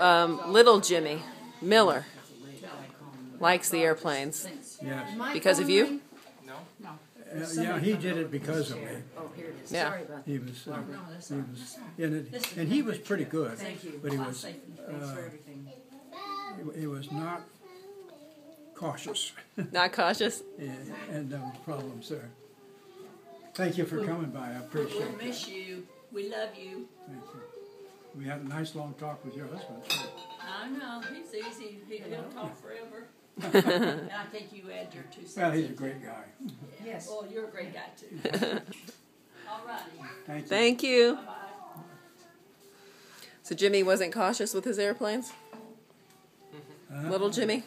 Little Jimmy Miller likes the airplanes. Yes. Because of you? Yeah, he did it because of me. Yeah. He was in it, and he was pretty good, but he was not cautious. Not cautious? And there was problems there. Thank you for coming by. I appreciate it. We miss you. We love you. Thank you. We had a nice long talk with your husband, too. I know. He's easy. He'll talk forever. And I think you add your 2 cents. Well, he's a great guy. Yes. Oh, you're a great guy, too. All righty. Thank you. Thank you. Bye-bye. So Jimmy wasn't cautious with his airplanes? Little Jimmy?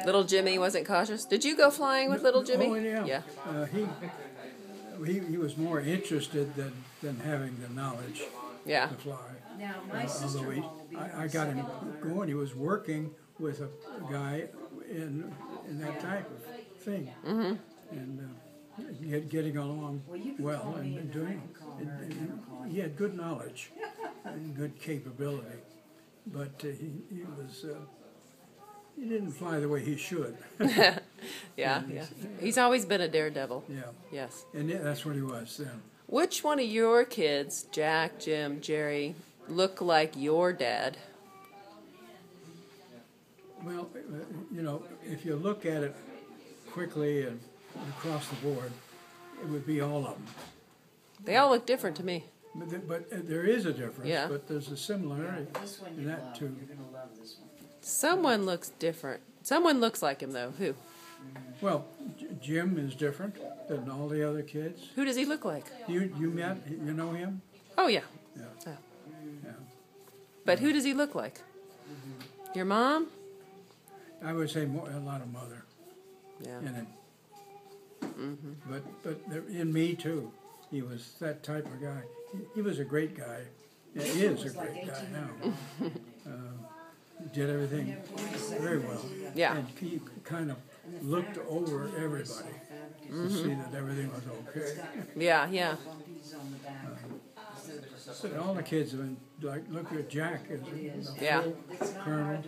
Little Jimmy wasn't cautious? Did you go flying with little Jimmy? Oh, yeah. Yeah. He was more interested than having the knowledge Yeah. to fly. Now, my sister-in-law will be I got him going. He was working with a guy in that type of thing, and getting along well and doing. And he had good knowledge and good capability, but he didn't fly the way he should. Yeah. He's always been a daredevil. Yeah, Yes. and that's what he was then. Which one of your kids, Jack, Jim, Jerry, look like your dad? Well, if you look at it quickly and across the board, it would be all of them. They all look different to me. But there is a difference. Yeah. But there's a similarity This one in you that love. too. You're going to love this one. Someone looks different. Someone looks like him, though. Who? Well, Jim is different than all the other kids. Who does he look like? You met, you know him? Oh, yeah. Yeah. Oh. Yeah. But who does he look like? Your mom? I would say a lot of mother Yeah. in him. But in me too. He was that type of guy. He was a great guy. Yeah, he is a great guy now. Did everything very well. Yeah. And he kind of looked over everybody to see that everything was okay. Yeah. Bumpies on the back. But all the kids have been, like, look at Jack as a Yeah. full colonel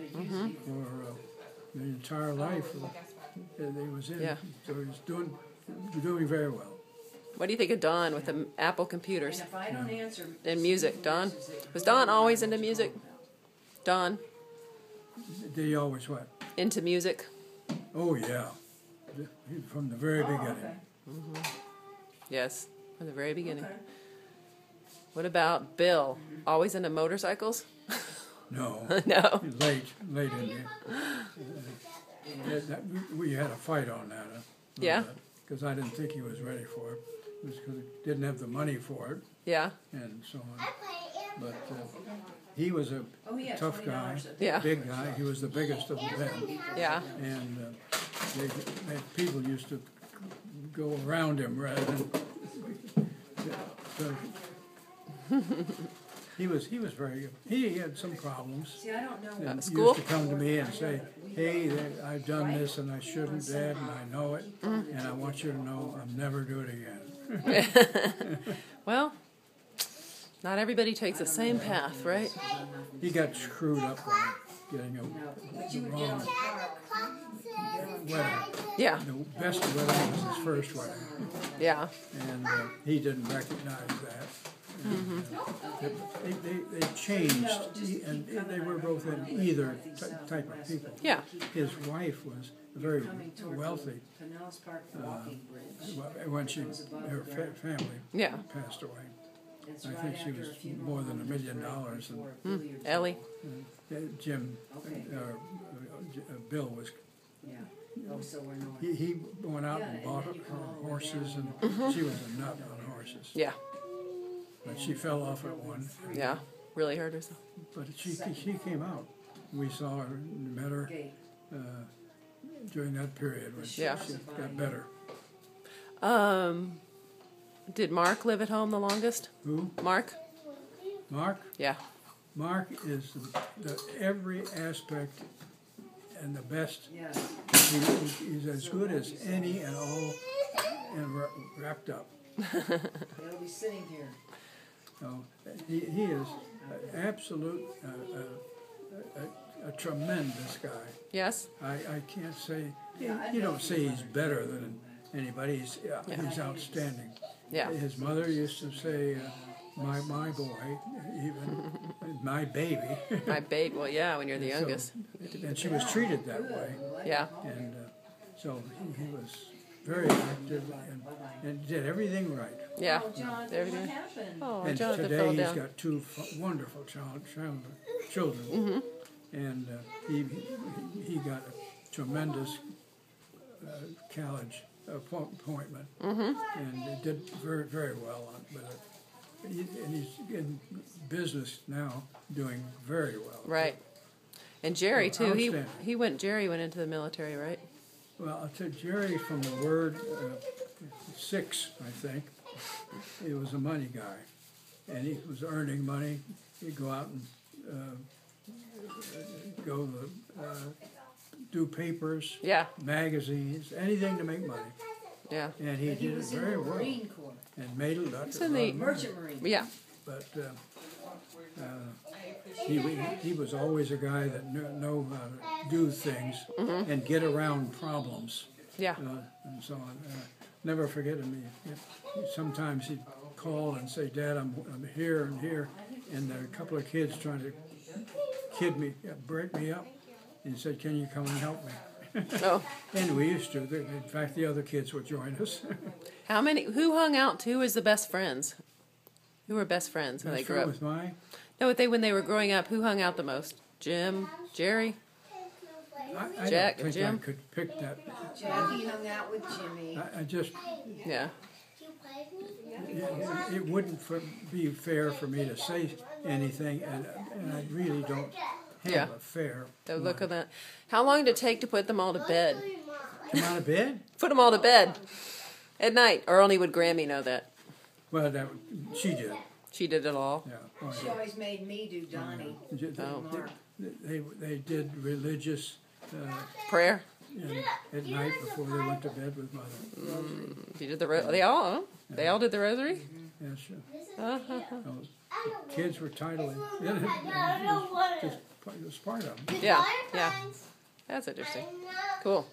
for the entire life that he was in. Yeah. So he's doing very well. What do you think of Don with the Apple computers And if I don't answer, and music? Don? Was Don always into music? Don? Did he always what? Into music? Oh, yeah. From the very beginning. Yes, from the very beginning. What about Bill? Always into motorcycles? No. No. Late in the we had a fight on that. Yeah? Because I didn't think he was ready for it. It was because he didn't have the money for it Yeah. and so on. But he was a tough guy, Yeah. big guy. He was the biggest of the men. Yeah. And people used to go around him rather than. So he was very good. He had some problems. see, I don't know. And he School? used to come to me and say, "Hey, I've done this and I shouldn't, Dad, and I know it, and I want you to know I'll never do it again." Well, not everybody takes the same path, right? He got screwed up by getting the wrong wedding. Yeah. The best wedding was his first wedding, Yeah. and he didn't recognize that. They changed, and they were both in either type of people. Yeah. His wife was very wealthy Pinellas Park walking bridge. when her family Yeah. passed away. It's I right think she after was a funeral more than $1 million. before a billiard Ellie? Jim, Okay. Bill was. Yeah. Oh, so we're not. He went out and bought her horses, and she was a nut on horses. Yeah. But she fell off at one. Yeah. Really hurt herself. But she came out. We saw her and met her Okay. during that period when Yeah. she got better. Did Mark live at home the longest? Who? Mark? Mark? Yeah. Mark is every aspect and the best. Yeah. He's as good as any and all and wrapped up. They'll be sitting here. So he is absolute, a tremendous guy. Yes. I can't say, you don't say he's better than anybody, he's outstanding. Yeah. His mother used to say, my boy, even my baby. My babe. Well, yeah, when you're the So- youngest. And she was treated that way. Yeah. And so he was very active and did everything right. Yeah. Oh, Jonathan, There we what go. happened? Oh, And Jonathan today fell he's down. got two wonderful children. Mm-hmm. And he got a tremendous college appointment. Mm-hmm. And did very, very well with it. And he's in business now, doing very well. Right. And Jerry too. Outstanding. Jerry went into the military, right? Well, I'll tell Jerry from the word 6, I think. He was a money guy, and he was earning money. He'd go out and do papers, Yeah. magazines, anything to make money. Yeah. And he He did it was in very the well Marine Corps, and made a lot It's of in the- money. Merchant Marine. Yeah. But he was always a guy that know how to do things and get around problems. Yeah. And so on. Never forget him. Sometimes he'd call and say, "Dad, I'm here and here," and there are a couple of kids trying to kid me, break me up. And he said, "Can you come and help me?" Oh. And we used to. In fact, the other kids would join us. Who hung out? Who was the best friends? Who were best friends when they grew up? With mine. No, when they were growing up, who hung out the most? Jim, Jerry. I Jack, don't think Jim? I could pick that. Jackie hung out with Jimmy. I just. Yeah. It wouldn't be fair for me to say anything, and I really don't have Yeah. a fair. So look at that. How long did it take to put them all to bed? Come out of bed? Put them all to bed at night, or only would Grammy know that? Well, she did. She did it all. Yeah. Oh, She always made me do Donnie. yeah. Oh. Mark. They did religious Prayer. at night before they went to bed with mother. You did they all did the rosary. Yeah, sure. Uh-huh. Those kids were titling. It was part of them. Yeah. Yeah. That's interesting. Cool.